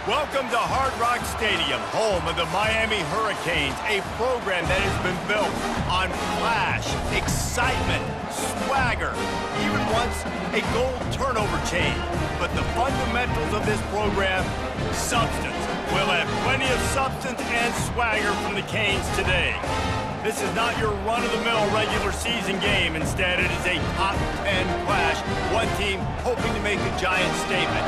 Welcome to Hard Rock Stadium, home of the Miami Hurricanes, a program that has been built on flash, excitement, swagger, even once a goal turnover chain. But the fundamentals of this program, substance. We'll have plenty of substance and swagger from the Canes today. This is not your run-of-the-mill regular season game. Instead, it is a top 10 clash, one team hoping to make a giant statement.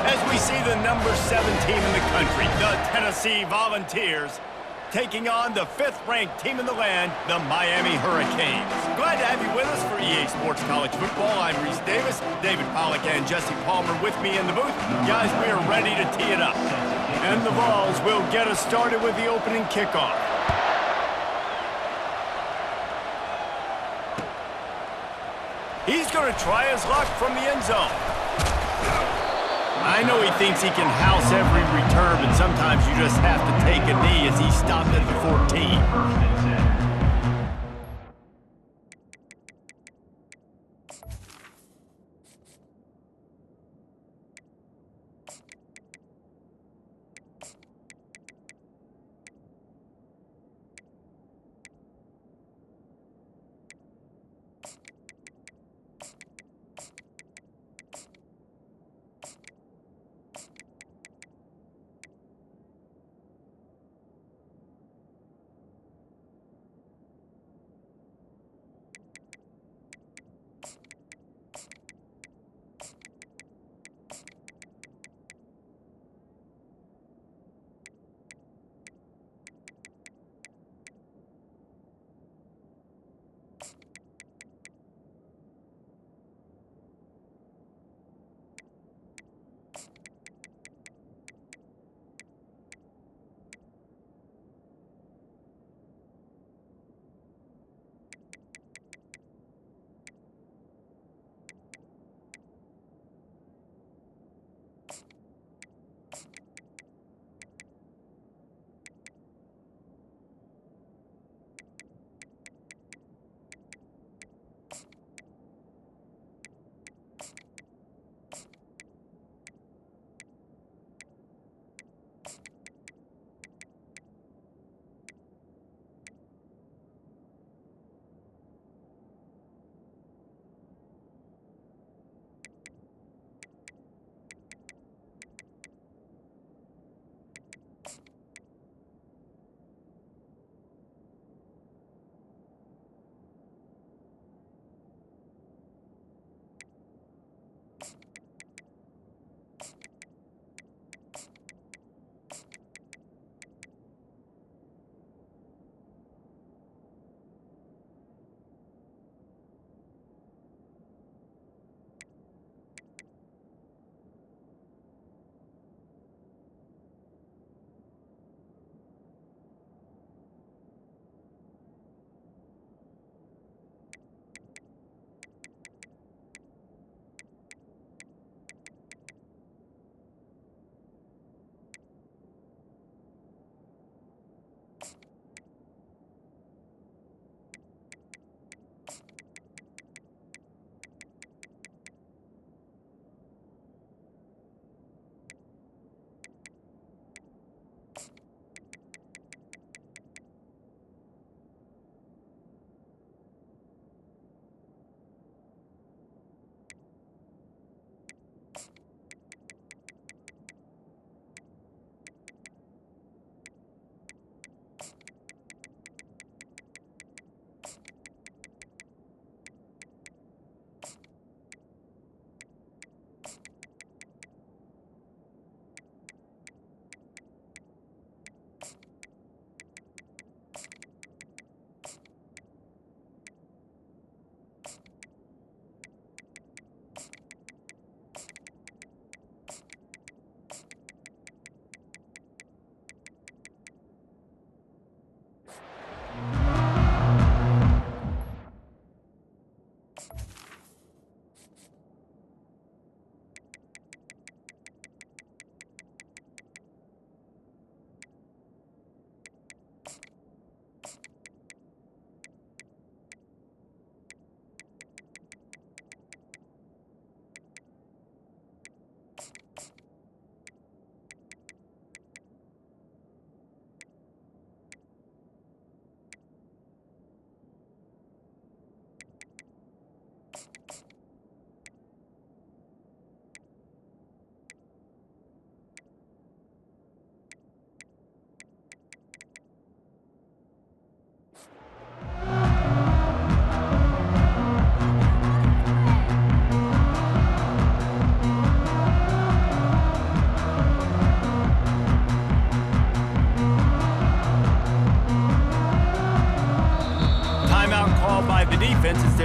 As we see the number 7 team in the country, the Tennessee Volunteers, taking on the 5th-ranked team in the land, the Miami Hurricanes. Glad to have you with us for EA Sports College Football. I'm Reese Davis, David Pollack and Jesse Palmer with me in the booth. Guys, we are ready to tee it up. And the Vols will get us started with the opening kickoff. He's going to try his luck from the end zone. I know he thinks he can house every return, but sometimes you just have to take a knee as he stopped at the 14.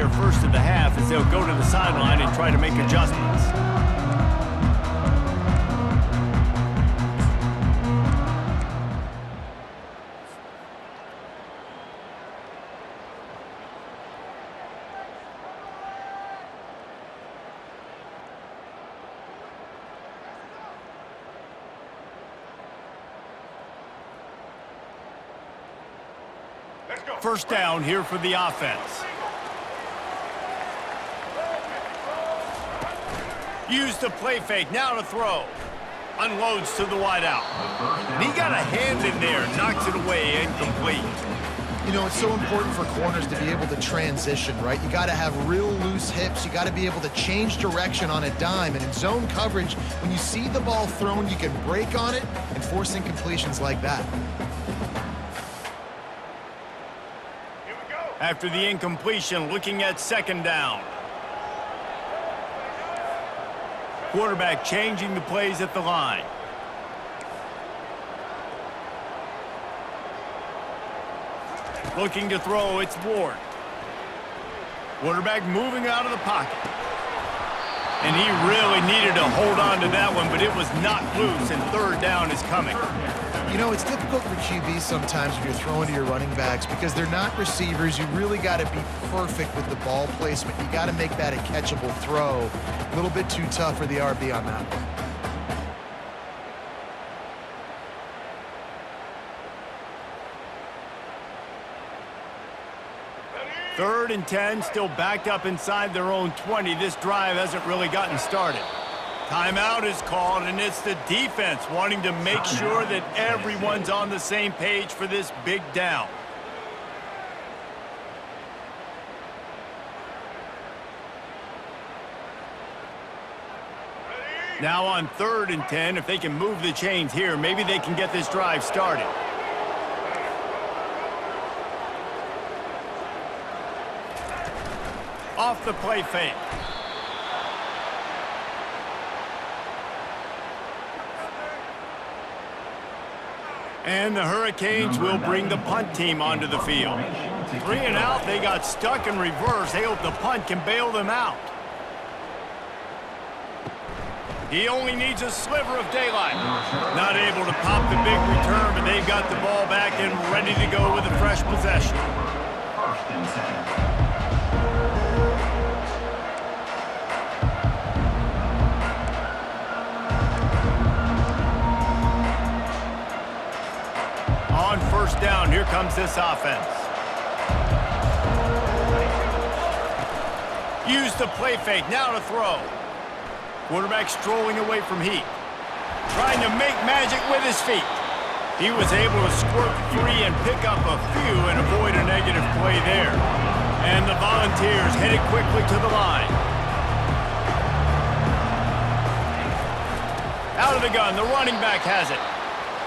their first of the half as they'll go to the sideline and try to make adjustments. First down here for the offense. Use the play fake, now to throw. Unloads to the wideout. And he got a hand in there, knocks it away, incomplete. You know, it's so important for corners to be able to transition, right? You got to have real loose hips. You got to be able to change direction on a dime. And in zone coverage, when you see the ball thrown, you can break on it and force incompletions like that. After the incompletion, looking at second down. Quarterback changing the plays at the line. Looking to throw, it's Ward. Quarterback moving out of the pocket. And he really needed to hold on to that one, but it was knocked loose, and third down is coming. You know, it's difficult for QBs sometimes when you're throwing to your running backs because they're not receivers. You really got to be perfect with the ball placement. You got to make that a catchable throw. A little bit too tough for the RB on that one. Third and 10, still backed up inside their own 20. This drive hasn't really gotten started. Timeout is called, and it's the defense wanting to make sure that everyone's on the same page for this big down. Now on third and 10, if they can move the chains here, maybe they can get this drive started. Off the play fake. And the Hurricanes will bring the punt team onto the field. 3 and out, they got stuck in reverse. They hope the punt can bail them out. He only needs a sliver of daylight. Not able to pop the big return, but they've got the ball back and ready to go with a fresh possession. First and 10. On first down, here comes this offense. Use the play fake, now to throw. Quarterback strolling away from Heat. Trying to make magic with his feet. He was able to squirt free and pick up a few and avoid a negative play there. And the Volunteers headed quickly to the line. Out of the gun, the running back has it.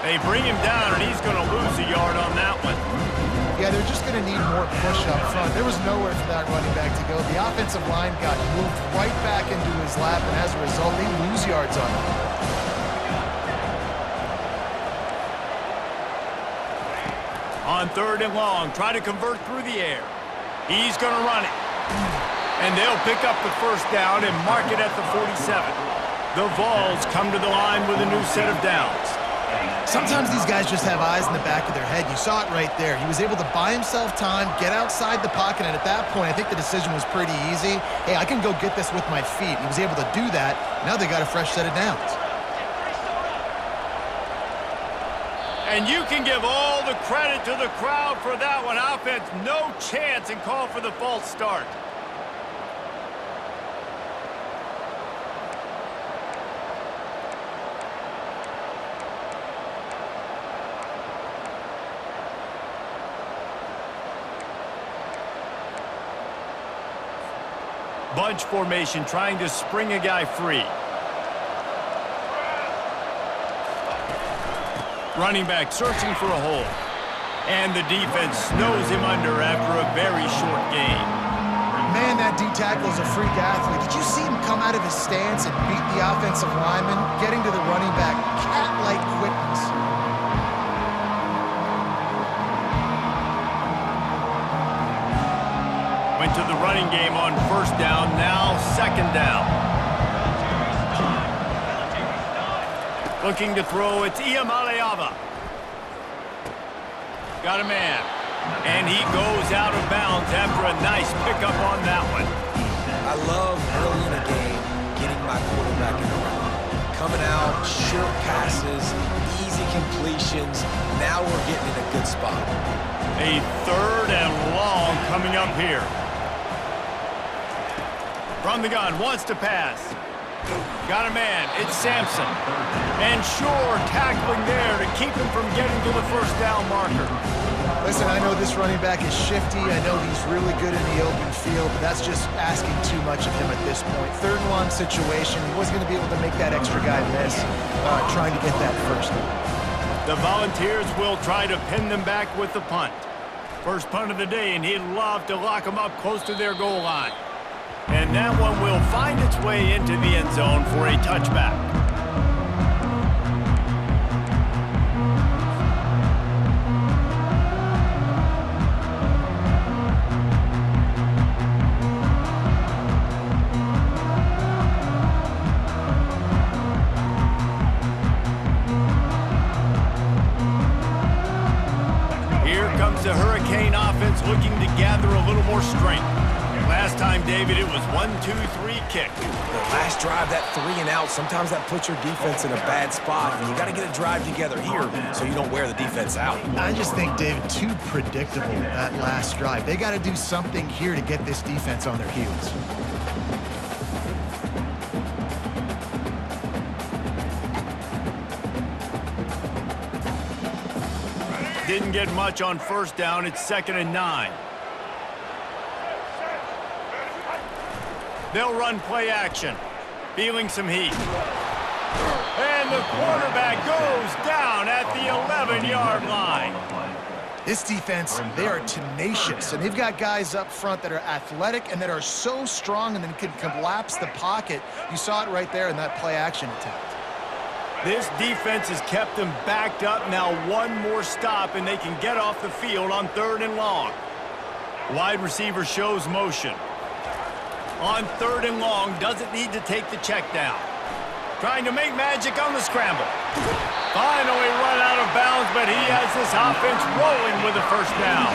They bring him down, and he's going to lose a yard on that one. Yeah, they're just going to need more push up front. There was nowhere for that running back to go. The offensive line got moved right back into his lap, and as a result, they lose yards on him. On third and long, try to convert through the air. He's going to run it. And they'll pick up the first down and mark it at the 47. The Vols come to the line with a new set of downs. Sometimes these guys just have eyes in the back of their head. You saw it right there. He was able to buy himself time, get outside the pocket, and at that point, I think the decision was pretty easy. Hey, I can go get this with my feet. He was able to do that. Now they got a fresh set of downs. And you can give all the credit to the crowd for that one. Offense, no chance, and call for the false start. Bunch formation, trying to spring a guy free. Running back searching for a hole. And the defense snows him under after a very short gain. Man, that D-tackle is a freak athlete. Did you see him come out of his stance and beat the offensive lineman, getting to the running back? Cat-like quickness. When into the running game on first down, now second down. Looking to throw, it's Iamaleava. Got a man. And he goes out of bounds after a nice pickup on that one. I love early in a game getting my quarterback in the run. Coming out, short passes, easy completions. Now we're getting in a good spot. A third and long coming up here. From the gun, wants to pass. Got a man, it's Sampson. And Shore tackling there to keep him from getting to the first down marker. Listen, I know this running back is shifty. I know he's really good in the open field, but that's just asking too much of him at this point. Third and long situation. He wasn't going to be able to make that extra guy miss trying to get that first down. The Volunteers will try to pin them back with the punt. First punt of the day, and he'd love to lock them up close to their goal line. And that one will find its way into the end zone for a touchback. The Hurricane offense looking to gather a little more strength. Last time, David, it was 1-2-3 kick. The last drive, that 3 and out, sometimes that puts your defense in a bad spot, and you got to get a drive together here so you don't wear the defense out. I just think, David, too predictable that last drive. They got to do something here to get this defense on their heels. Didn't get much on first down. It's 2nd and 9. They'll run play action. Feeling some heat. And the quarterback goes down at the 11-yard line. This defense, they are tenacious, and they've got guys up front that are athletic and that are so strong and then can collapse the pocket. You saw it right there in that play action attempt. This defense has kept them backed up. Now one more stop, and they can get off the field on 3rd and long. Wide receiver shows motion. On 3rd and long, doesn't need to take the check down. Trying to make magic on the scramble. Finally run out of bounds, but he has this offense rolling with a first down.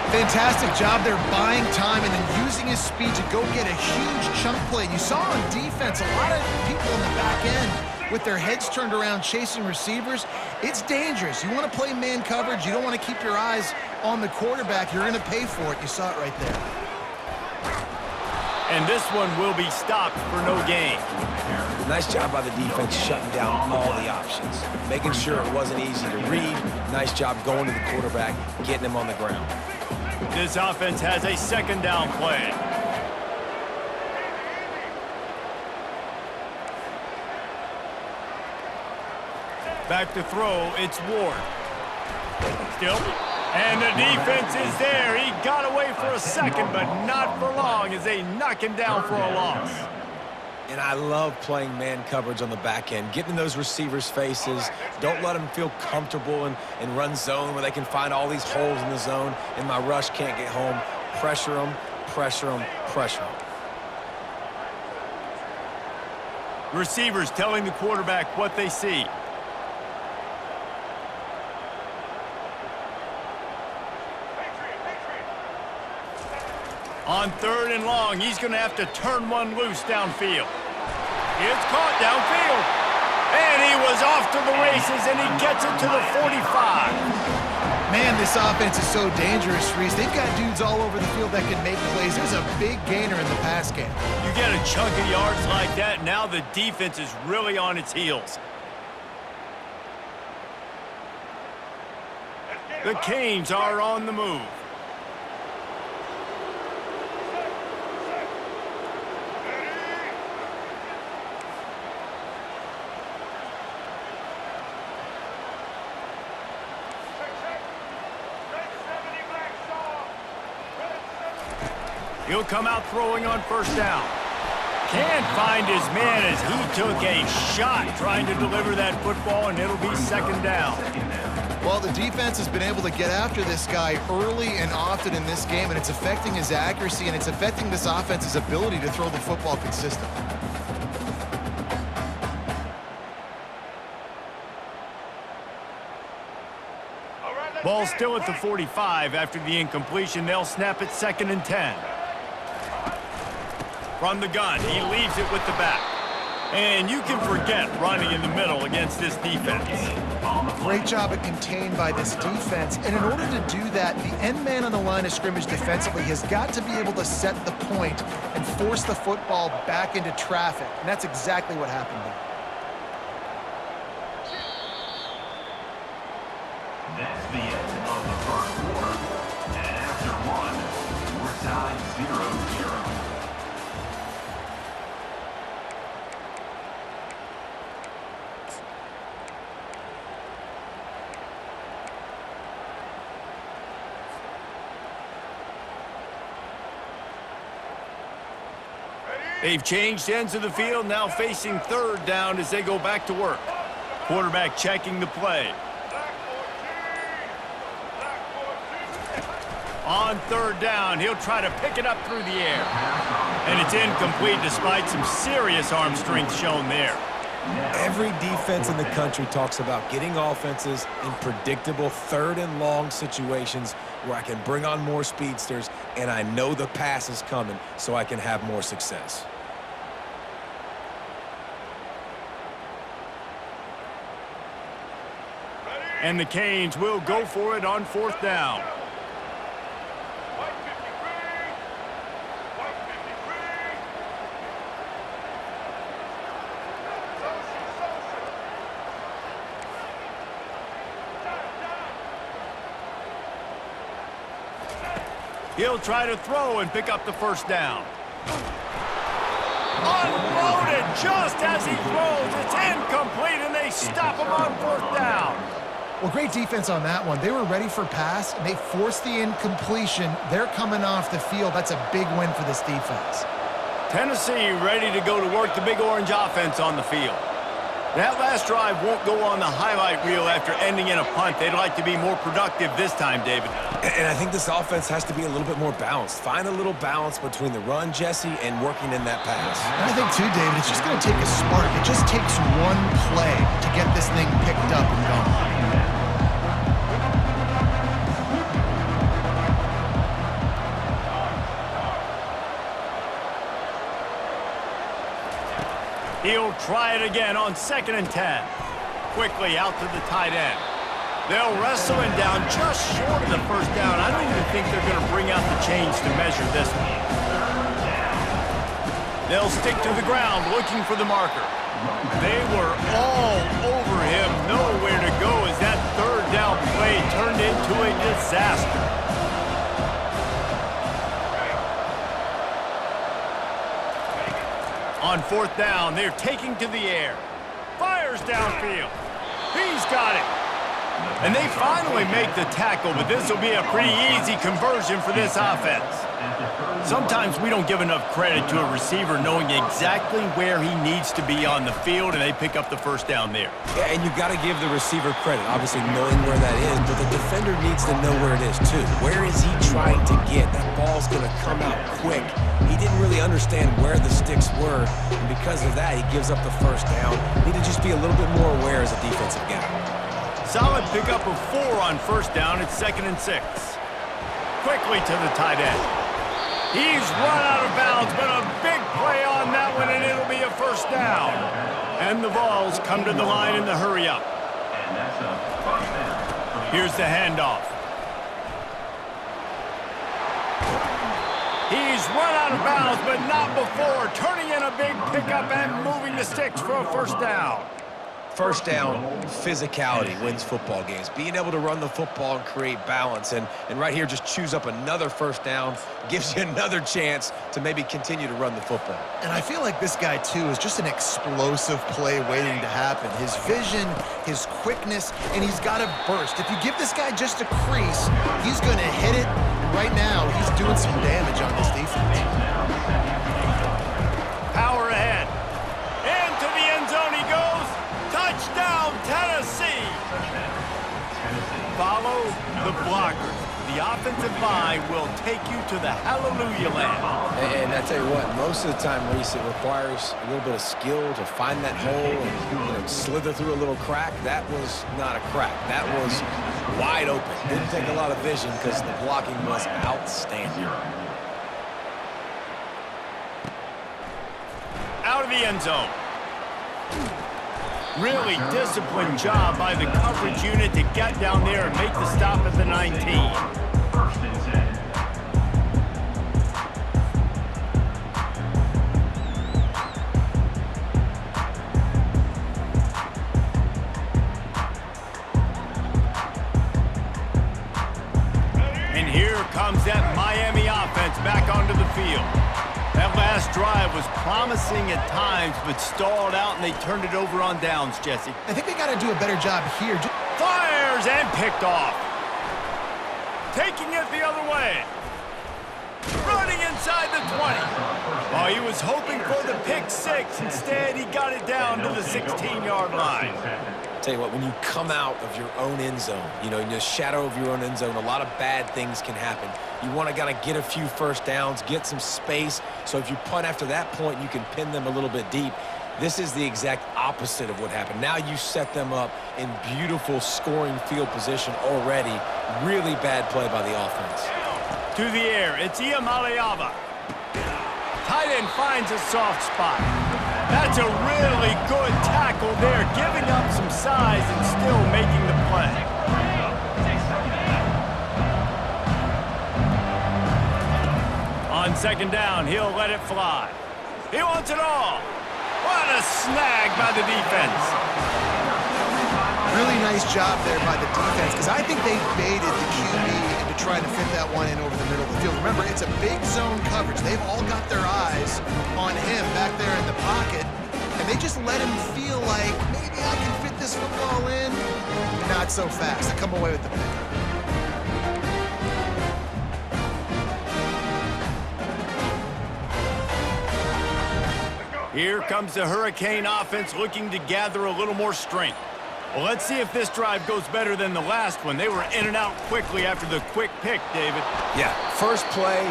Fantastic job there buying time and then using his speed to go get a huge chunk play. You saw on defense a lot of people in the back end with their heads turned around chasing receivers. It's dangerous. You want to play man coverage. You don't want to keep your eyes on the quarterback. You're going to pay for it. You saw it right there. And this one will be stopped for no gain. Nice job by the defense shutting down all the options, making sure it wasn't easy to read. Nice job going to the quarterback, getting him on the ground. This offense has a 2nd down play. Back to throw, it's Ward. Still, and the defense is there. He got away for a second, but not for long as they knock him down for a loss. And I love playing man coverage on the back end, getting in those receivers' faces. Don't let them feel comfortable in run zone where they can find all these holes in the zone, and my rush can't get home. Pressure them, pressure them, pressure them. Receivers telling the quarterback what they see. On 3rd and long, he's going to have to turn one loose downfield. It's caught downfield. And he was off to the races, and he gets it to the 45. Man, this offense is so dangerous, Reese. They've got dudes all over the field that can make plays. There's a big gainer in the pass game. You get a chunk of yards like that, now the defense is really on its heels. The Canes are on the move. He'll come out throwing on first down. Can't find his man as he took a shot trying to deliver that football, and it'll be 2nd down. Well, the defense has been able to get after this guy early and often in this game, and it's affecting his accuracy, and it's affecting this offense's ability to throw the football consistently. Ball still at the 45 after the incompletion. They'll snap it 2nd and 10. From the gun, he leaves it with the back. And you can forget running in the middle against this defense. Great job at contained by this defense. And in order to do that, the end man on the line of scrimmage defensively has got to be able to set the point and force the football back into traffic. And that's exactly what happened there. That's the end of the first quarter. And after one, we're tied 0-0. They've changed ends of the field, now facing 3rd down as they go back to work. Quarterback checking the play. On 3rd down, he'll try to pick it up through the air. And it's incomplete despite some serious arm strength shown there. Every defense in the country talks about getting offenses in predictable 3rd and long situations where I can bring on more speedsters and I know the pass is coming so I can have more success. And the Canes will go for it on 4th down. He'll try to throw and pick up the 1st down. Unloaded just as he throws. It's incomplete, and they stop him on 4th down. Well, great defense on that one. They were ready for pass, and they forced the incompletion. They're coming off the field. That's a big win for this defense. Tennessee ready to go to work the Big Orange offense on the field. That last drive won't go on the highlight reel after ending in a punt. They'd like to be more productive this time, David. And I think this offense has to be a little bit more balanced. Find a little balance between the run, Jesse, and working in that pass. And I think, too, David, it's just going to take a spark. It just takes one play to get this thing picked up and going. He'll try it again on 2nd and 10. Quickly out to the tight end. They'll wrestle him down just short of the 1st down. I don't even think they're going to bring out the chains to measure this one. They'll stick to the ground looking for the marker. They were all over him, nowhere to go as that 3rd down play turned into a disaster. On 4th down, they're taking to the air. Fires downfield. He's got it. And they finally make the tackle, but this will be a pretty easy conversion for this offense. Sometimes we don't give enough credit to a receiver knowing exactly where he needs to be on the field, and they pick up the 1st down there. Yeah, and you got to give the receiver credit, obviously knowing where that is, but the defender needs to know where it is too. Where is he trying to get? That ball's going to come out quick. He didn't really understand where the sticks were, and because of that, he gives up the 1st down. Need to just be a little bit more aware as a defensive guy. Solid pickup of 4 on 1st down. It's 2nd and 6. Quickly to the tight end. He's run out of bounds, but a big play on that one, and it'll be a 1st down. And the Vols come to the line in the hurry-up. And that's a 1st down. Here's the handoff. He's run out of bounds, but not before. Turning in a big pickup and moving the sticks for a 1st down. 1st down, physicality wins football games. Being able to run the football and create balance. And right here, just choose up another 1st down. Gives you another chance to maybe continue to run the football. And I feel like this guy, too, is just an explosive play waiting to happen. His vision, his quickness, and he's got to burst. If you give this guy just a crease, he's going to hit it. And right now, he's doing some damage on this defense. Power ahead. Into the end zone he goes. Touchdown, Tennessee. to the hallelujah land. And I tell you what, most of the time, Reese, it requires a little bit of skill to find that hole and slither through a little crack. That was not a crack. That was wide open. Didn't take a lot of vision because the blocking was outstanding. Out of the end zone. Really disciplined job by the coverage unit to get down there and make the stop at the 19. First and 10. And here comes that Miami offense back onto the field. That last drive was promising at times, but stalled out, and they turned it over on downs, Jesse. I think they got to do a better job here. Fires and picked off. Taking it the other way. Running inside the 20. Oh, he was hoping for the pick six. Instead, he got it down to the 16-yard line. Tell you what, when you come out of your own end zone, in the shadow of your own end zone, a lot of bad things can happen. You want to kind of get a few first downs, get some space, so if you punt after that point, you can pin them a little bit deep. This is the exact opposite of what happened. Now you set them up in beautiful scoring field position already. Really bad play by the offense. To the air, it's Iamaleava. Tight end finds a soft spot. That's a really good tackle there, giving up some size and still making the play. On second down, he'll let it fly. He wants it all. What a snag by the defense. Really nice job there by the defense, because I think they baited the QB into trying to fit that one in over the middle of the field. Remember, it's a big zone coverage. They've all got their eyes on him back there in the pocket, and they just let him feel like, maybe I can fit this football in. Not so fast. They come away with the pick. Here comes the Hurricane offense looking to gather a little more strength. Well, let's see if this drive goes better than the last one. They were in and out quickly after the quick pick, David. Yeah, first play,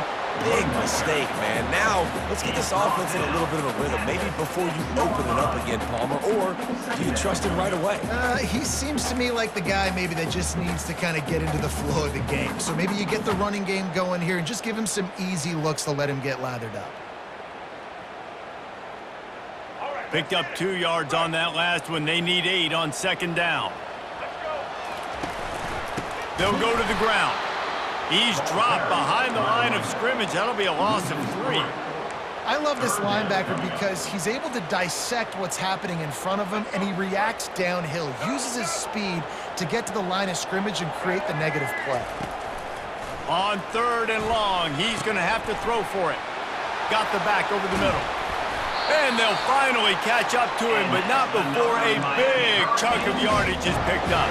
big mistake, man. Now, let's get this offense in a little bit of a rhythm. Maybe before you open it up again, Palmer, or do you trust him right away? He seems to me like the guy maybe that just needs to kind of get into the flow of the game. So maybe you get the running game going here and just give him some easy looks to let him get lathered up. Picked up 2 yards on that last one. They need 8 on second down. They'll go to the ground. He's dropped behind the line of scrimmage. That'll be a loss of 3. I love this linebacker because he's able to dissect what's happening in front of him, and he reacts downhill, uses his speed to get to the line of scrimmage and create the negative play. On third and long, he's going to have to throw for it. Got the back over the middle. And they'll finally catch up to him, but not before a big chunk of yardage is picked up.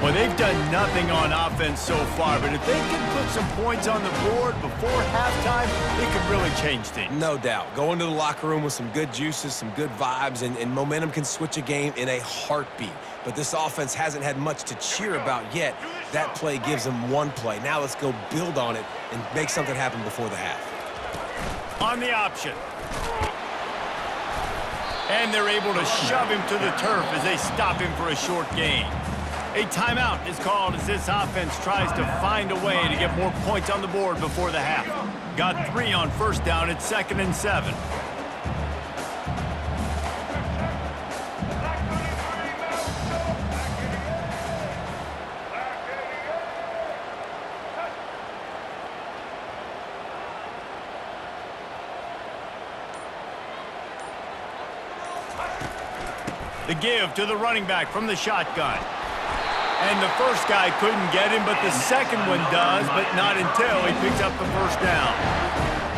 Well, they've done nothing on offense so far, but if they can put some points on the board before halftime, it could really change things. No doubt. Go into the locker room with some good juices, some good vibes, and momentum can switch a game in a heartbeat. But this offense hasn't had much to cheer about yet. That play gives them one play. Now let's go build on it and make something happen before the half. On the option. And they're able to shove him to the turf as they stop him for a short gain. A timeout is called as this offense tries to find a way to get more points on the board before the half. Got 3 on first down at 2nd and 7. The give to the running back from the shotgun. And the first guy couldn't get him, but the second one does, but not until he picks up the first down.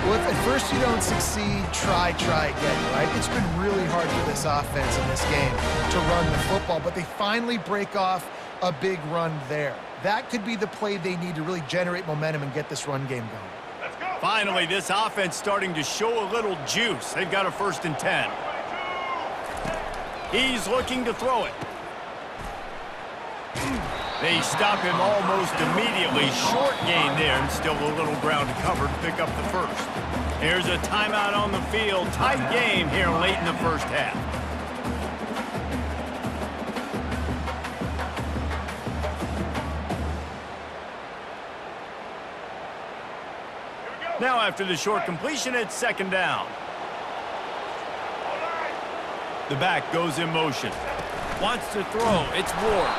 Well, if at first you don't succeed, try again, right? It's been really hard for this offense in this game to run the football, but they finally break off a big run there. That could be the play they need to really generate momentum and get this run game going. Finally, this offense starting to show a little juice. They've got a 1st and 10. He's looking to throw it. They stop him almost immediately. Short gain there, and still a little ground to cover to pick up the first. Here's a timeout on the field. Tight game here late in the first half. Now after the short completion, it's second down. The back goes in motion. Wants to throw. It's Ward.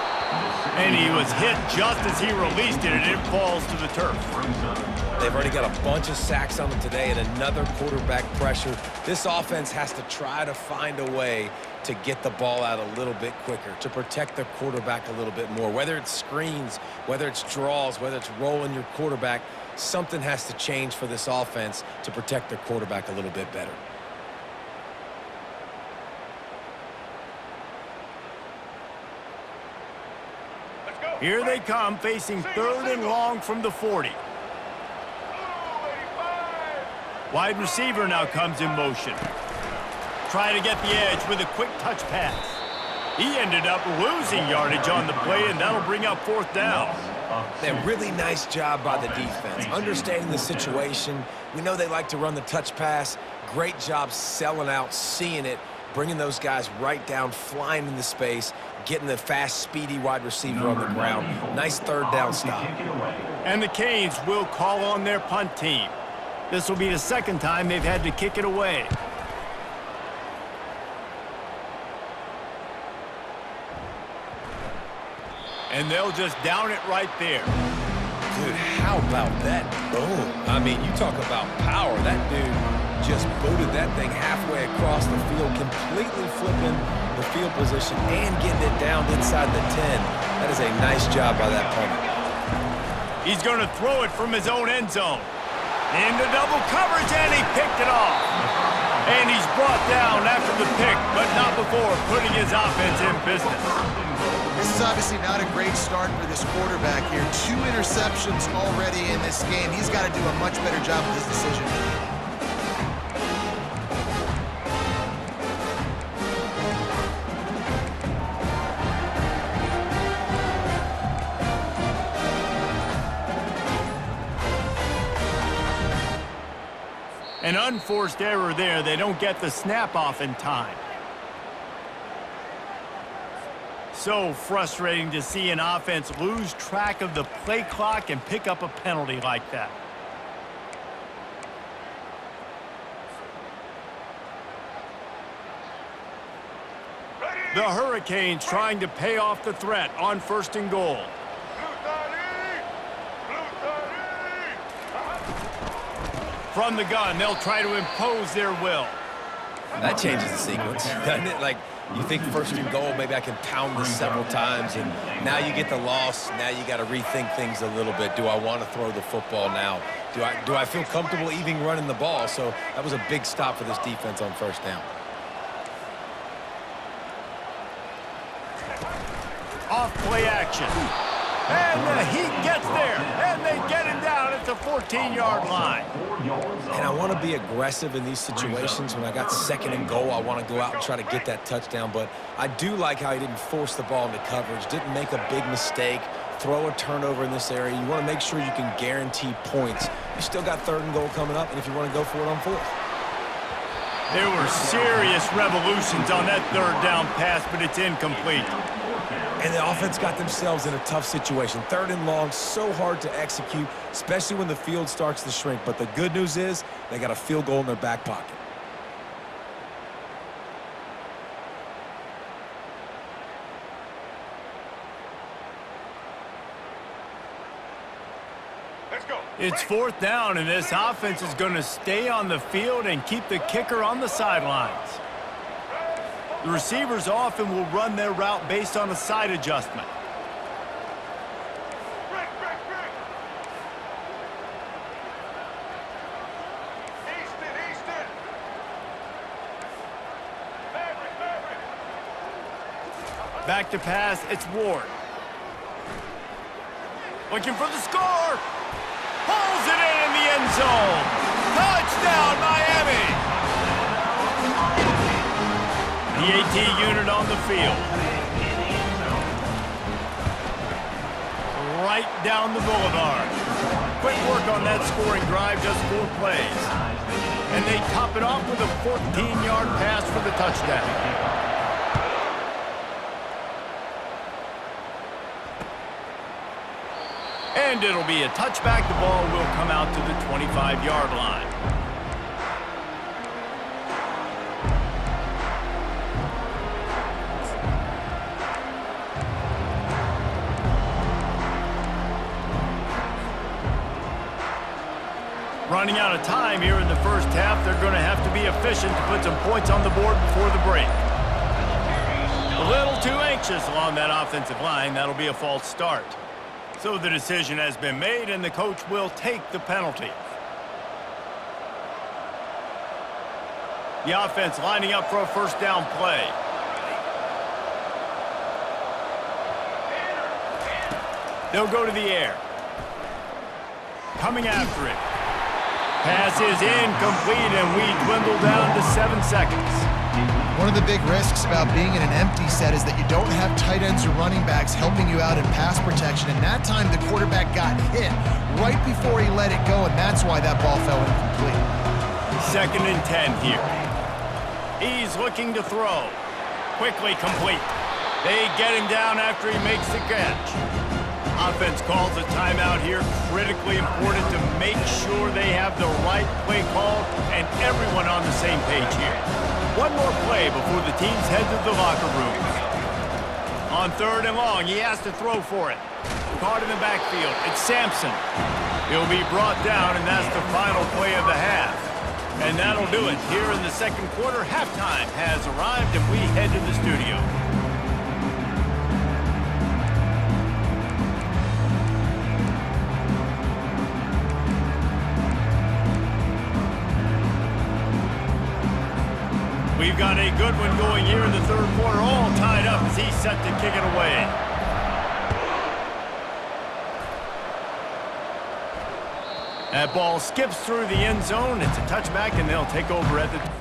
And he was hit just as he released it, and it falls to the turf. They've already got a bunch of sacks on them today and another quarterback pressure. This offense has to try to find a way to get the ball out a little bit quicker, to protect their quarterback a little bit more. Whether it's screens, whether it's draws, whether it's rolling your quarterback, something has to change for this offense to protect their quarterback a little bit better. Here they come, facing third and long from the 40. Wide receiver now comes in motion. Try to get the edge with a quick touch pass. He ended up losing yardage on the play, and that'll bring up fourth down. A really nice job by the defense, understanding the situation. We know they like to run the touch pass. Great job selling out, seeing it, bringing those guys right down, flying into space, getting the fast, speedy wide receiver on the ground. Nice third down stop. And the Canes will call on their punt team. This will be the second time they've had to kick it away. And they'll just down it right there. Dude, how about that boom? I mean, you talk about power. That dude just booted that thing halfway across the field, completely flipping the field position and getting it down inside the 10. That is a nice job by that punter. He's going to throw it from his own end zone. Into double coverage, and he picked it off. And he's brought down after the pick, but not before putting his offense in business. This is obviously not a great start for this quarterback here. 2 interceptions already in this game. He's got to do a much better job with his decision. An unforced error there. They don't get the snap off in time. So frustrating to see an offense lose track of the play clock and pick up a penalty like that. The Hurricanes trying to pay off the threat on first and goal. From the gun, they'll try to impose their will. That changes the sequence, doesn't it? Like, you think first and goal, maybe I can pound this several times, and now you get the loss. Now you got to rethink things a little bit. Do I want to throw the football now? Do I feel comfortable even running the ball? So that was a big stop for this defense on first down. Off play action. And the Heat gets there, and they get him down at the 14-yard line. And I want to be aggressive in these situations. When I got second and goal, I want to go out and try to get that touchdown. But I do like how he didn't force the ball into coverage, didn't make a big mistake, throw a turnover in this area. You want to make sure you can guarantee points. You still got third and goal coming up, and if you want to go for it on fourth. There were serious revolutions on that third down pass, but it's incomplete. And the offense got themselves in a tough situation. Third and long, so hard to execute, especially when the field starts to shrink. But the good news is they got a field goal in their back pocket. It's fourth down, and this offense is going to stay on the field and keep the kicker on the sidelines. The receivers often will run their route based on a side adjustment. Back to pass, it's Ward. Looking for the score. Pulls it in the end zone. Touchdown, Miami. The AT unit on the field. right down the boulevard. Quick work on that scoring drive, just 4 plays. And they top it off with a 14-yard pass for the touchdown. And it'll be a touchback. The ball will come out to the 25-yard line. Running out of time here in the first half, they're going to have to be efficient to put some points on the board before the break. A little too anxious along that offensive line. That'll be a false start. So the decision has been made, and the coach will take the penalty. The offense lining up for a first down play. They'll go to the air. Coming after it. Pass is incomplete, and we dwindle down to 7 seconds. One of the big risks about being in an empty set is that you don't have tight ends or running backs helping you out in pass protection, and that time the quarterback got hit right before he let it go, and that's why that ball fell incomplete. 2nd and 10 here. He's looking to throw. Quickly complete. They get him down after he makes the catch. Offense calls a timeout here. Critically important to make sure they have the right play call and everyone on the same page here. One more play before the teams head to the locker rooms. On 3rd and long, he has to throw for it. Caught in the backfield. It's Sampson. He'll be brought down, and that's the final play of the half. And that'll do it. Here in the second quarter, halftime has arrived, and we head to the studio. We've got a good one going here in the third quarter, all tied up as he's set to kick it away. That ball skips through the end zone. It's a touchback, and they'll take over at the...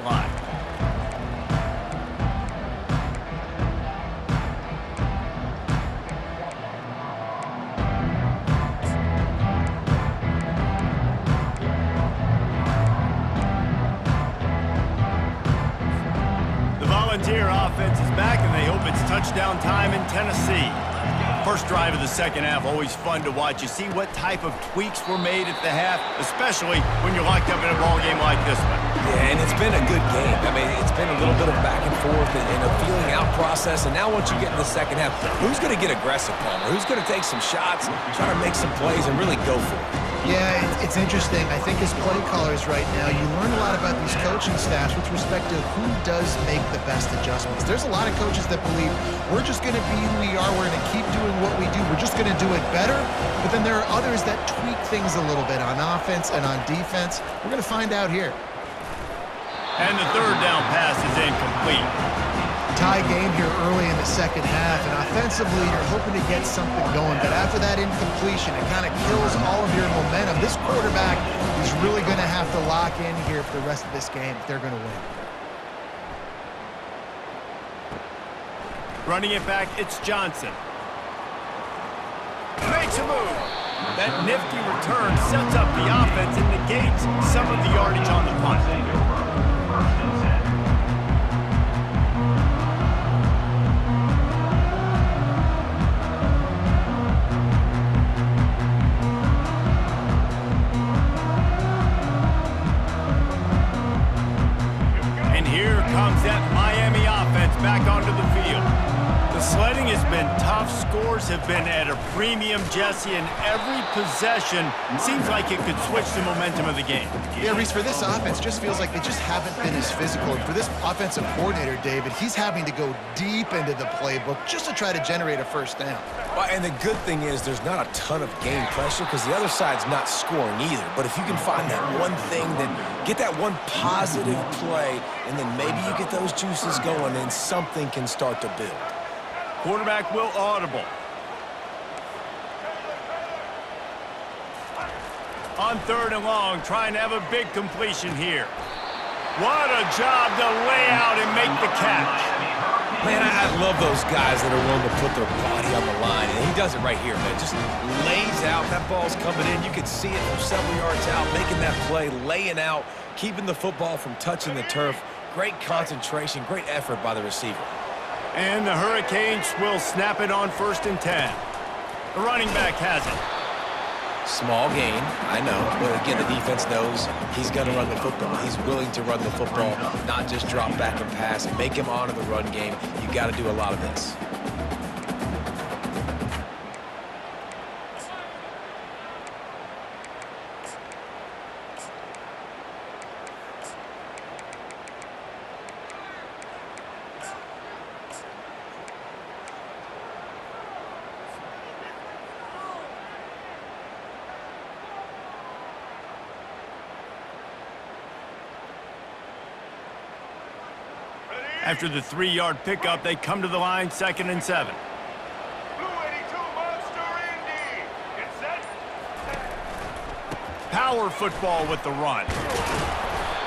line. The Volunteer offense is back, and they hope it's touchdown time in Tennessee. First drive of the second half, always fun to watch. You see what type of tweaks were made at the half, especially when you're locked up in a ball game like this one. Yeah, and it's been a good game. I mean, it's been a little bit of back and forth and a feeling out process. And now once you get in the second half, who's going to get aggressive, Palmer? Who's going to take some shots, try to make some plays, and really go for it? Yeah, it's It's interesting. I think as play callers right now, you learn a lot about these coaching staffs with respect to who does make the best adjustments. There's a lot of coaches that believe we're just going to be who we are. We're going to keep doing what we do. We're just going to do it better. But then there are others that tweak things a little bit on offense and on defense. We're going to find out here. And the third down pass is incomplete. Tie game here early in the second half, and offensively you're hoping to get something going, but after that incompletion, it kind of kills all of your momentum. This quarterback is really going to have to lock in here for the rest of this game if they're going to win. Running it back, it's Johnson. Makes a move. That nifty return sets up the offense and negates some of the yardage on the punt. Back onto the field. The sledding has been tough. Scores have been at a premium, Jesse, and every possession seems like it could switch the momentum of the game. Yeah, Reese, for this offense, just feels like they just haven't been as physical. And for this offensive coordinator, David, he's having to go deep into the playbook just to try to generate a first down. Well, and the good thing is there's not a ton of game pressure because the other side's not scoring either. But if you can find that one thing, then get that one positive play, and then maybe you get those juices going and something can start to build. Quarterback will audible. On third and long, trying to have a big completion here. What a job to lay out and make the catch. Man, I love those guys that are willing to put their body on the line, and he does it right here, man. Just lays out. That ball's coming in. You can see it from several yards out, making that play, laying out, keeping the football from touching the turf. Great concentration, great effort by the receiver. And the Hurricanes will snap it on 1st and 10. The running back has it. Small gain, I know, but again, the defense knows he's going to run the football. He's willing to run the football, not just drop back and pass, make him honor the run game. You got to do a lot of this. After the 3-yard pickup, they come to the line 2nd and 7. Blue 82 Monster Indy. Get set. Power football with the run.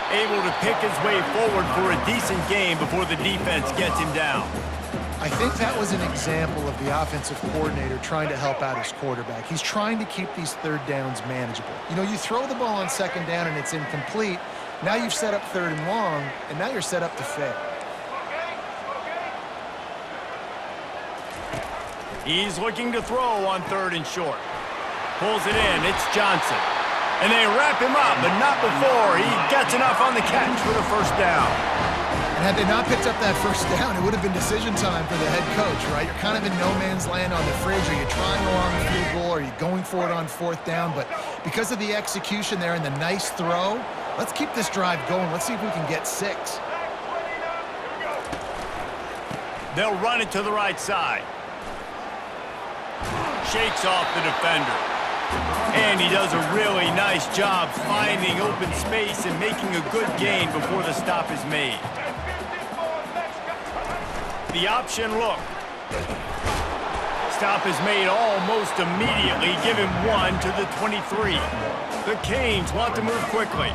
Able to pick his way forward for a decent game before the defense gets him down. I think that was an example of the offensive coordinator trying to help out his quarterback. He's trying to keep these third downs manageable. You know, you throw the ball on 2nd down and it's incomplete. Now you've set up 3rd and long, and now you're set up to fail. He's looking to throw on 3rd and short. Pulls it in. It's Johnson. And they wrap him up, but not before he gets enough on the catch for the 1st down. And had they not picked up that 1st down, it would have been decision time for the head coach, right? You're kind of in no man's land on the fridge. Are you trying a long field goal? Are you going for it on 4th down? But because of the execution there and the nice throw, let's keep this drive going. Let's see if we can get 6. They'll run it to the right side. Shakes off the defender. And he does a really nice job finding open space and making a good gain before the stop is made. The option look. Stop is made almost immediately. Give him 1 to the 23. The Canes want to move quickly.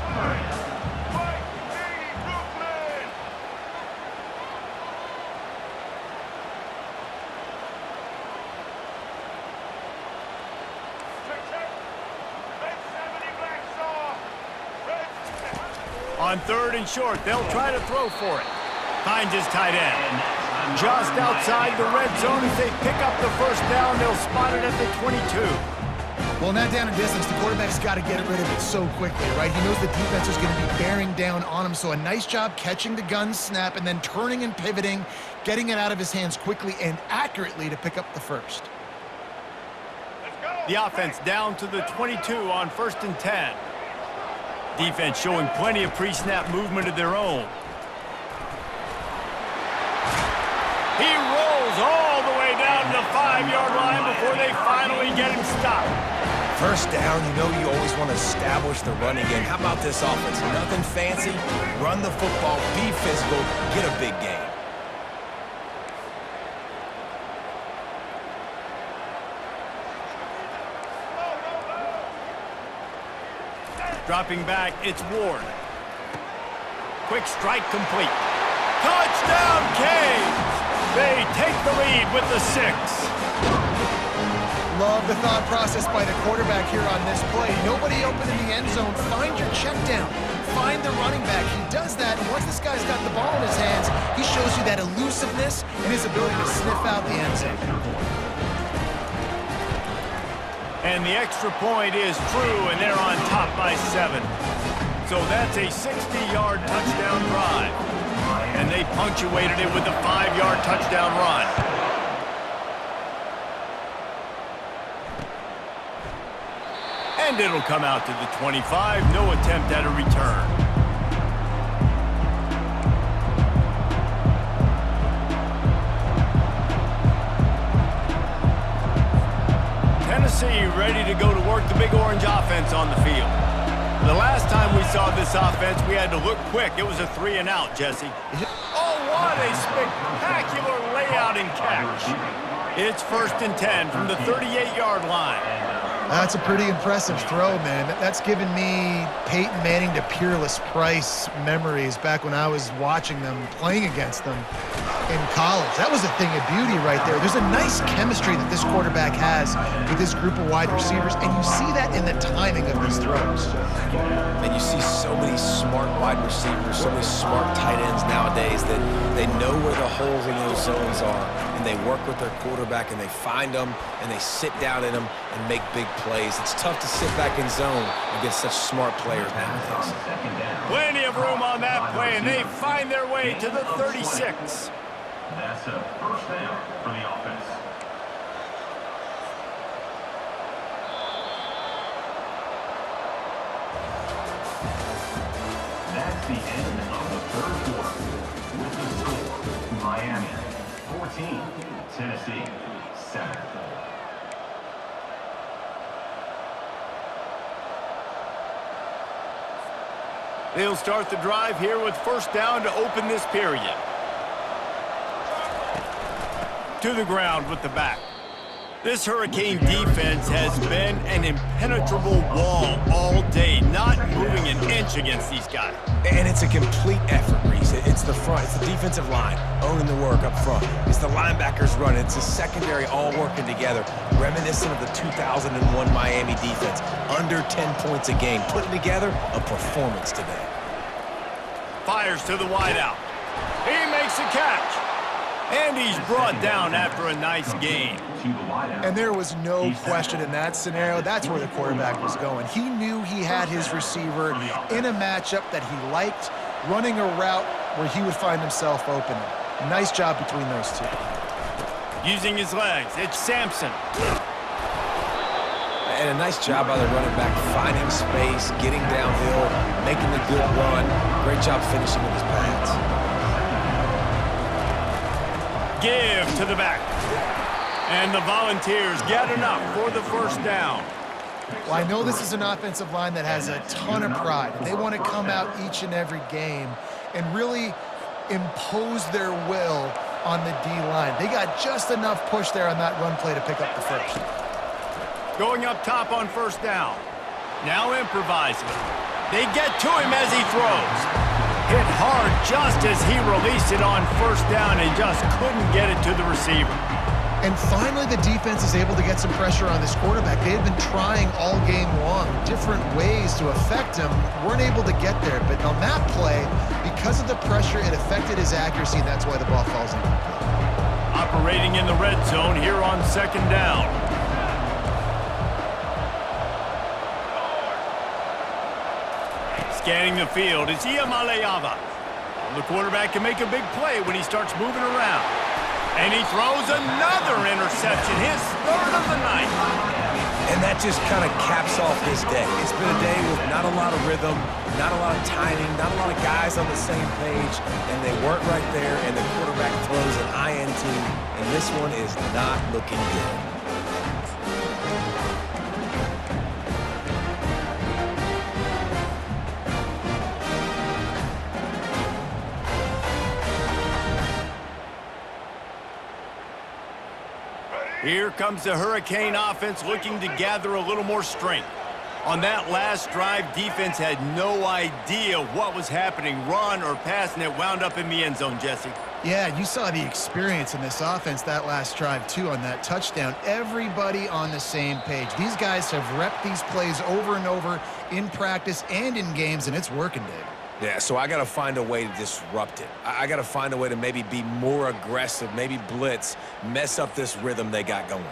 On 3rd and short, they'll try to throw for it. Finds his tight end. Just outside the red zone as they pick up the 1st down. They'll spot it at the 22. Well, not down in distance, the quarterback's got to get rid of it so quickly, right? He knows the defense is going to be bearing down on him, so a nice job catching the gun snap and then turning and pivoting, getting it out of his hands quickly and accurately to pick up the 1st. Let's go. The offense down to the 22 on 1st and 10. Defense showing plenty of pre-snap movement of their own. He rolls all the way down to the 5-yard line before they finally get him stopped. First down, you know you always want to establish the running game. How about this offense? Nothing fancy. Run the football, be physical, get a big gain. Dropping back, it's Ward. Quick strike complete. Touchdown, Canes! They take the lead with the 6. Love the thought process by the quarterback here on this play. Nobody open in the end zone. Find your check down. Find the running back. He does that, and once this guy's got the ball in his hands, he shows you that elusiveness and his ability to sniff out the end zone. And the extra point is true, and they're on top by 7. So that's a 60-yard touchdown drive. And they punctuated it with a 5-yard touchdown run. And it'll come out to the 25. No attempt at a return. Tennessee ready to go to work the Big Orange offense on the field. The last time we saw this offense, we had to look quick. It was a 3-and-out, Jesse. Oh, what a spectacular layout and catch. It's 1st and 10 from the 38-yard line. That's a pretty impressive throw, man. That's given me Peyton Manning to Peerless Price memories back when I was watching them, playing against them in college. That was a thing of beauty right there. There's a nice chemistry that this quarterback has with this group of wide receivers, and you see that in the timing of these throws. And you see so many smart wide receivers, so many smart tight ends nowadays that they know where the holes in those zones are, and they work with their quarterback, and they find them, and they sit down in them and make big plays. It's tough to sit back in zone against such smart players nowadays. Plenty of room on that play, and they find their way to the 36. That's a 1st down for the offense. That's the end of the 3rd quarter. With the score, Miami 14, Tennessee 7. They'll start the drive here with 1st down to open this period. To the ground with the back. This Hurricane defense has been an impenetrable wall all day, not moving an inch against these guys. And it's a complete effort, Reese. It's the front, it's the defensive line owning the work up front. It's the linebackers running. It's the secondary all working together, reminiscent of the 2001 Miami defense. Under 10 points a game, putting together a performance today. Fires to the wideout. He makes a catch. And he's brought down after a nice gain. And there was no question in that scenario. That's where the quarterback was going. He knew he had his receiver in a matchup that he liked, running a route where he would find himself open. Nice job between those two. Using his legs, it's Sampson. And a nice job by the running back, finding space, getting downhill, making a good run. Great job finishing with his pads. Give to the back. And the Volunteers get enough for the 1st down. Well, I know this is an offensive line that has a ton of pride. They want to come out each and every game and really impose their will on the D-line. They got just enough push there on that run play to pick up the 1st. Going up top on 1st down. Now improvising. They get to him as he throws. Hit hard just as he released it on 1st down and just couldn't get it to the receiver. And finally, the defense is able to get some pressure on this quarterback. They had been trying all game long, different ways to affect him, weren't able to get there. But on that play, because of the pressure, it affected his accuracy, and that's why the ball falls incomplete. Operating in the red zone here on 2nd down. Scanning the field, it's Iamaleava. The quarterback can make a big play when he starts moving around. And he throws another interception, his 3rd of the night. And that just kind of caps off his day. It's been a day with not a lot of rhythm, not a lot of timing, not a lot of guys on the same page, and they weren't right there, and the quarterback throws an INT, and this one is not looking good. Here comes the Hurricane offense looking to gather a little more strength. On that last drive, defense had no idea what was happening, run or pass, and it wound up in the end zone, Jesse. Yeah, you saw the experience in this offense that last drive, too, on that touchdown. Everybody on the same page. These guys have repped these plays over and over in practice and in games, and it's working, Dave. Yeah, so I got to find a way to disrupt it. I got to find a way to maybe be more aggressive, maybe blitz, mess up this rhythm they got going.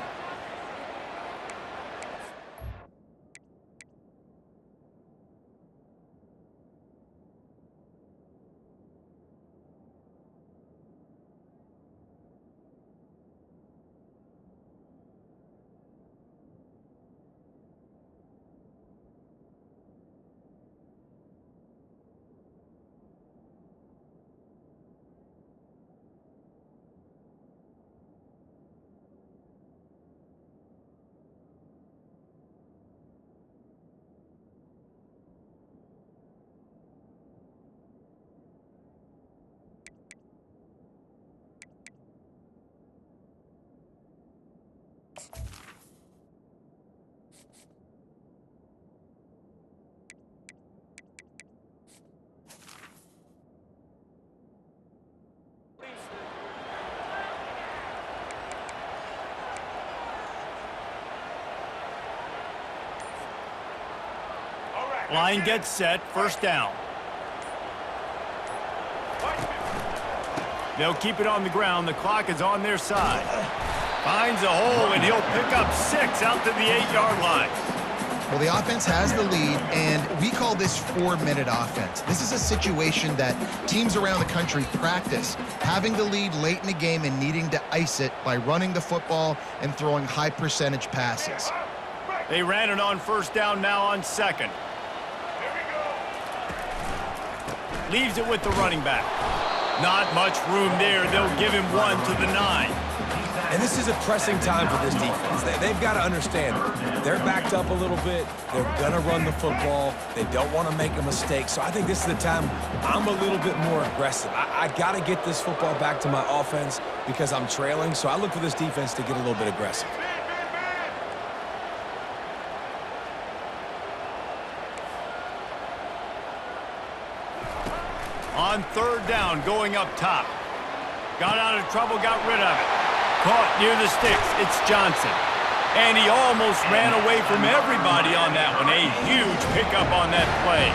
Line gets set, first down. They'll keep it on the ground. The clock is on their side. Finds a hole, and he'll pick up 6 out to the 8-yard line. Well, the offense has the lead, and we call this 4-minute offense. This is a situation that teams around the country practice, having the lead late in the game and needing to ice it by running the football and throwing high-percentage passes. They ran it on first down, now on second. Leaves it with the running back. Not much room there. They'll give him 1 to the 9. And this is a pressing time for this defense. They've got to understand they're backed up a little bit. They're going to run the football. They don't want to make a mistake. So I think this is the time I'm a little bit more aggressive. I got to get this football back to my offense because I'm trailing. So I look for this defense to get a little bit aggressive. On third down, going up top. Got out of trouble, got rid of it. Caught near the sticks, it's Johnson. And he almost ran away from everybody on that one. A huge pickup on that play.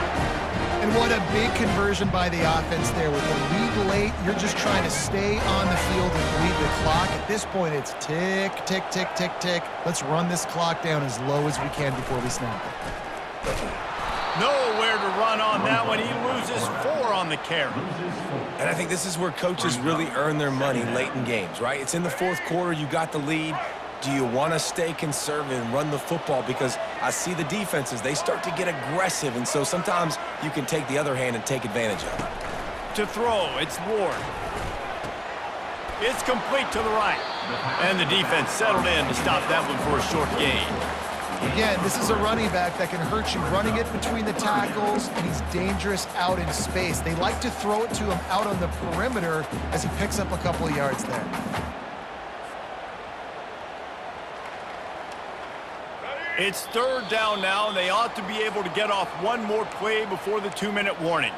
And what a big conversion by the offense there. With the lead late, you're just trying to stay on the field and bleed the clock. At this point, it's tick, tick, tick, tick, tick. Let's run this clock down as low as we can before we snap it. Nowhere to run on that one. He loses 4 on the carry. And I think this is where coaches really earn their money late in games, right? It's in the fourth quarter. You got the lead. Do you want to stay conservative and run the football? Because I see the defenses, they start to get aggressive, and so sometimes you can take the other hand and take advantage of it. To throw, it's Ward. It's complete to the right. And the defense settled in to stop that one for a short gain. Again, this is a running back that can hurt you running it between the tackles, and he's dangerous out in space. They like to throw it to him out on the perimeter as he picks up a couple of yards there. It's third down now, and they ought to be able to get off one more play before the 2-minute warning.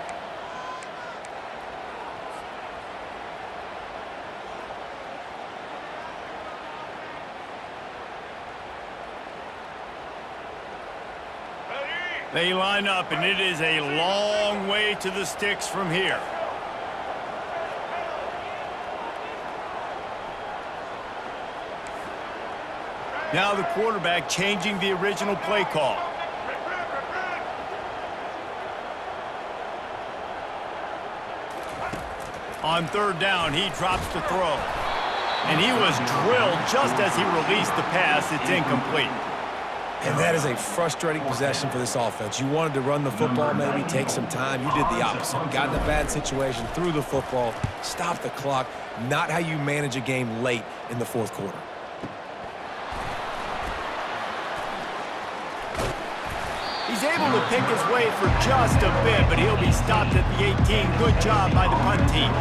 They line up, and it is a long way to the sticks from here. Now the quarterback changing the original play call. On third down, he drops the throw. And he was drilled just as he released the pass. It's incomplete. And that is a frustrating possession for this offense. You wanted to run the football, maybe take some time. You did the opposite. Got in a bad situation, threw the football, stopped the clock. Not how you manage a game late in the fourth quarter. He's able to pick his way for just a bit, but he'll be stopped at the 18. Good job by the punt team.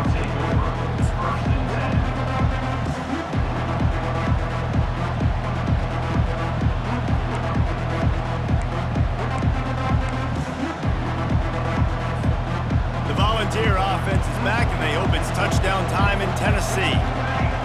The Volunteer offense is back, and they hope it's touchdown time in Tennessee.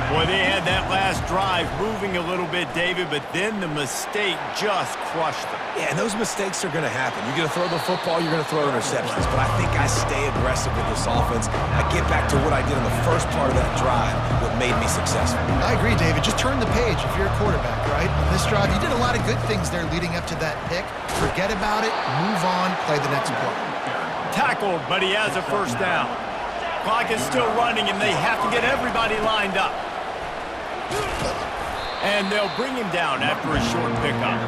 Boy, they had that last drive moving a little bit, David, but then the mistake just crushed them. Yeah, and those mistakes are going to happen. You're going to throw the football, you're going to throw interceptions, but I think I stay aggressive with this offense. I get back to what I did in the first part of that drive, what made me successful. I agree, David. Just turn the page if you're a quarterback, right? On this drive, you did a lot of good things there leading up to that pick. Forget about it, move on, play the next play. Tackled, but he has a first down. Clock is still running, and they have to get everybody lined up. And they'll bring him down after a short pickup.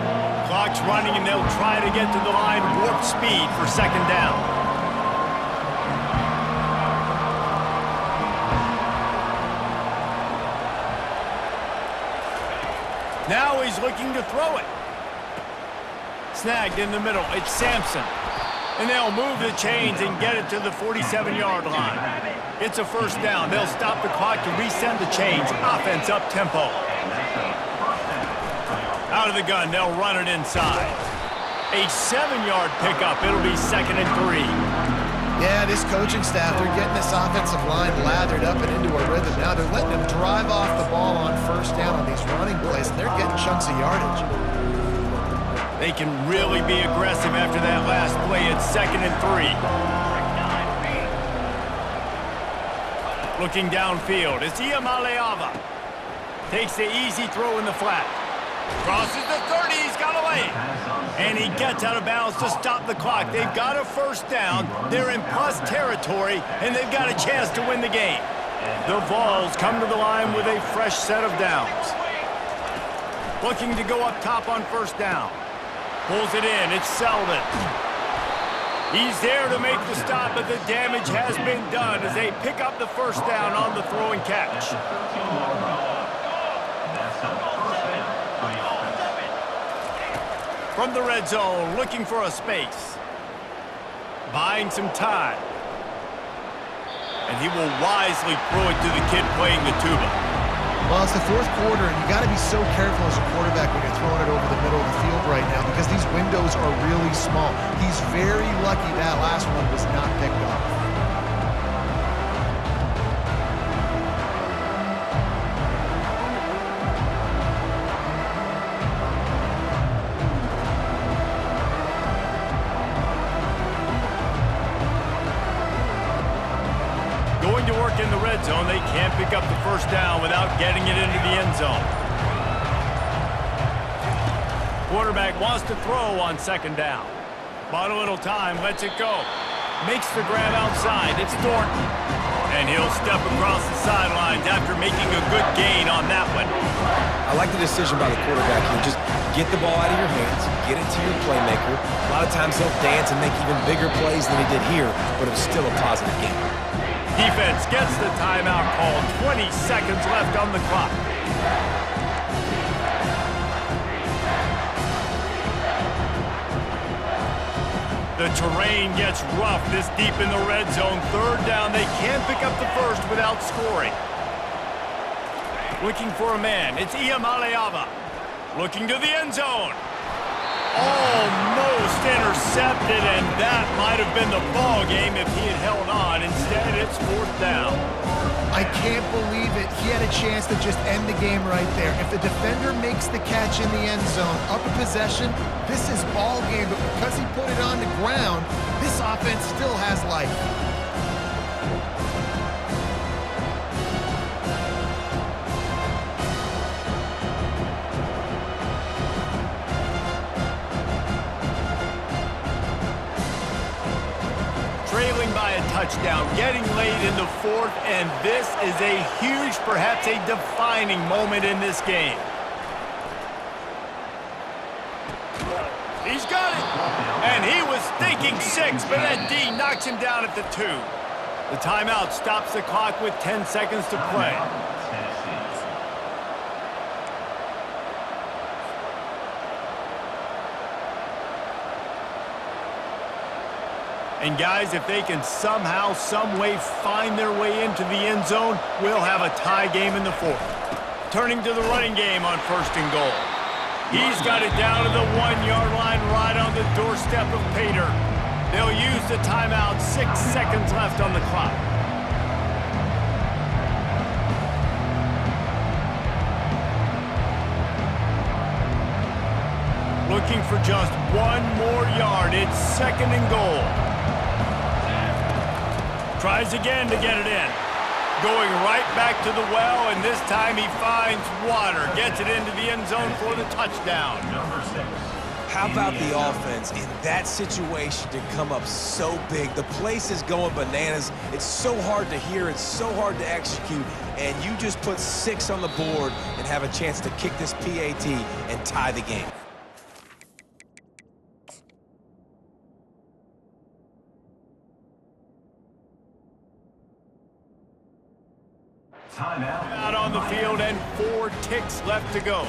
Clock's running, and they'll try to get to the line warp speed for second down. Now he's looking to throw it. Snagged in the middle. It's Sampson. And they'll move the chains and get it to the 47-yard line. It's a first down. They'll stop the clock to reset the chains. Offense up tempo. Out of the gun, they'll run it inside. A 7-yard pickup. It'll be 2nd and 3. Yeah, this coaching staff, they're getting this offensive line lathered up and into a rhythm. Now they're letting them drive off the ball on first down on these running plays, and they're getting chunks of yardage. They can really be aggressive after that last play. It's 2nd and 3. Looking downfield, it's Iamaleava. Takes the easy throw in the flat. Crosses the 30, he's got away. And he gets out of bounds to stop the clock. They've got a first down. They're in plus territory, and they've got a chance to win the game. The Vols come to the line with a fresh set of downs. Looking to go up top on first down. Pulls it in. It's Selden. He's there to make the stop, but the damage has been done as they pick up the first down on the throw and catch. From the red zone, looking for a space. Buying some time. And he will wisely throw it to the kid playing the tuba. Well, it's the fourth quarter, and you got to be so careful as a quarterback when you're throwing it over the middle of the field right now because these windows are really small. He's very lucky that last one was not picked off. Going to work in the red zone, they can't pick up the first down without getting it into the end zone. Quarterback wants to throw on second down. Bought a little time, lets it go. Makes the grab outside, it's Thornton. And he'll step across the sidelines after making a good gain on that one. I like the decision by the quarterback here. Just get the ball out of your hands, get it to your playmaker. A lot of times he'll dance and make even bigger plays than he did here, but it was still a positive game. Defense gets the timeout called. 20 seconds left on the clock. The terrain gets rough this deep in the red zone. Third down, they can't pick up the first without scoring. Looking for a man, it's Iamaleava. Looking to the end zone. Almost intercepted, and that might have been the ball game if he had held on. Instead, it's fourth down. I can't believe it. He had a chance to just end the game right there. If the defender makes the catch in the end zone, up a possession, this is ball game. But because he put it on the ground, this offense still has life. Trailing by a touchdown, getting late in the fourth, and this is a huge, perhaps a defining moment in this game. Thinking 6, but that D knocks him down at the 2. The timeout stops the clock with 10 seconds to play. And guys, if they can somehow, some way find their way into the end zone, we'll have a tie game in the 4th. Turning to the running game on 1st and goal. He's got it down to the 1-yard line right on the doorstep of Pater. They'll use the timeout, 6 seconds left on the clock. Looking for just 1 more yard. It's 2nd and goal. Tries again to get it in. Going right back to the well, and this time he finds water. Gets it into the end zone for the touchdown. Number 6. How about the offense in that situation to come up so big? The place is going bananas. It's so hard to hear. It's so hard to execute. And you just put 6 on the board and have a chance to kick this PAT and tie the game. Timeout. Out on the field and 4 ticks left to go.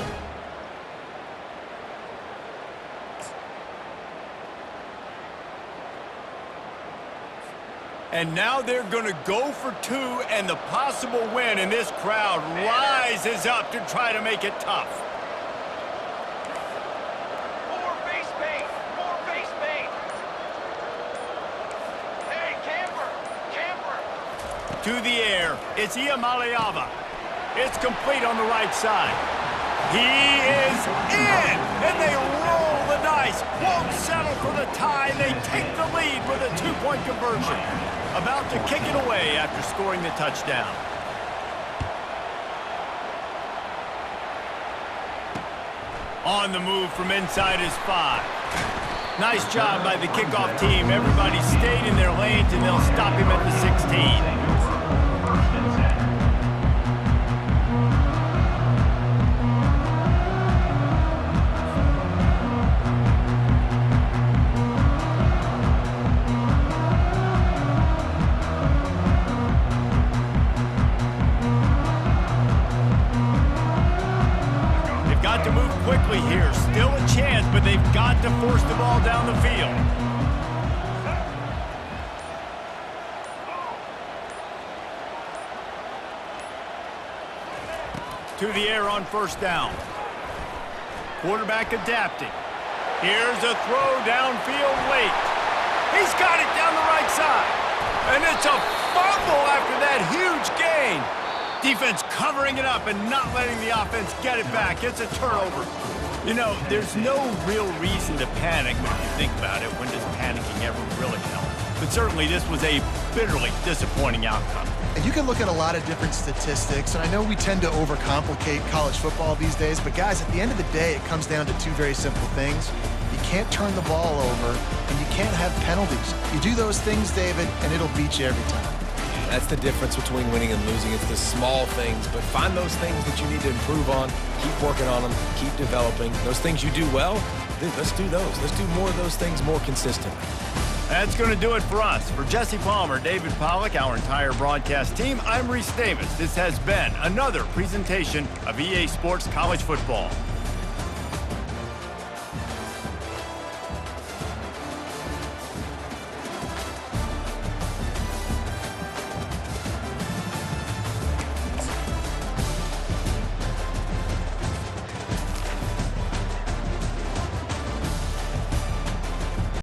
And now they're going to go for 2 and the possible win, and this crowd rises up to try to make it tough. More face paint! More face paint! Hey, camper! Camper! To the air, it's Iamaleava. It's complete on the right side. He is in, and they roll the dice. Won't settle for the tie, and they take the lead with a 2-point conversion. About to kick it away after scoring the touchdown. On the move from inside his 5. Nice job by the kickoff team. Everybody stayed in their lanes, and they'll stop him at the 16. 1st and 10. Got to move quickly here. Still a chance, but they've got to force the ball down the field. To the air on 1st down. Quarterback adapting. Here's a throw downfield late. He's got it down the right side. And it's a fumble after that huge gain. Defense covering it up and not letting the offense get it back. It's a turnover. You know, there's no real reason to panic when you think about it. When does panicking ever really help? But certainly this was a bitterly disappointing outcome. And you can look at a lot of different statistics, and I know we tend to overcomplicate college football these days, but guys, at the end of the day, it comes down to 2 very simple things. You can't turn the ball over, and you can't have penalties. You do those things, David, and it'll beat you every time. That's the difference between winning and losing. It's the small things, but find those things that you need to improve on. Keep working on them. Keep developing. Those things you do well, let's do those. Let's do more of those things more consistently. That's going to do it for us. For Jesse Palmer, David Pollack, our entire broadcast team, I'm Reese Davis. This has been another presentation of EA Sports College Football.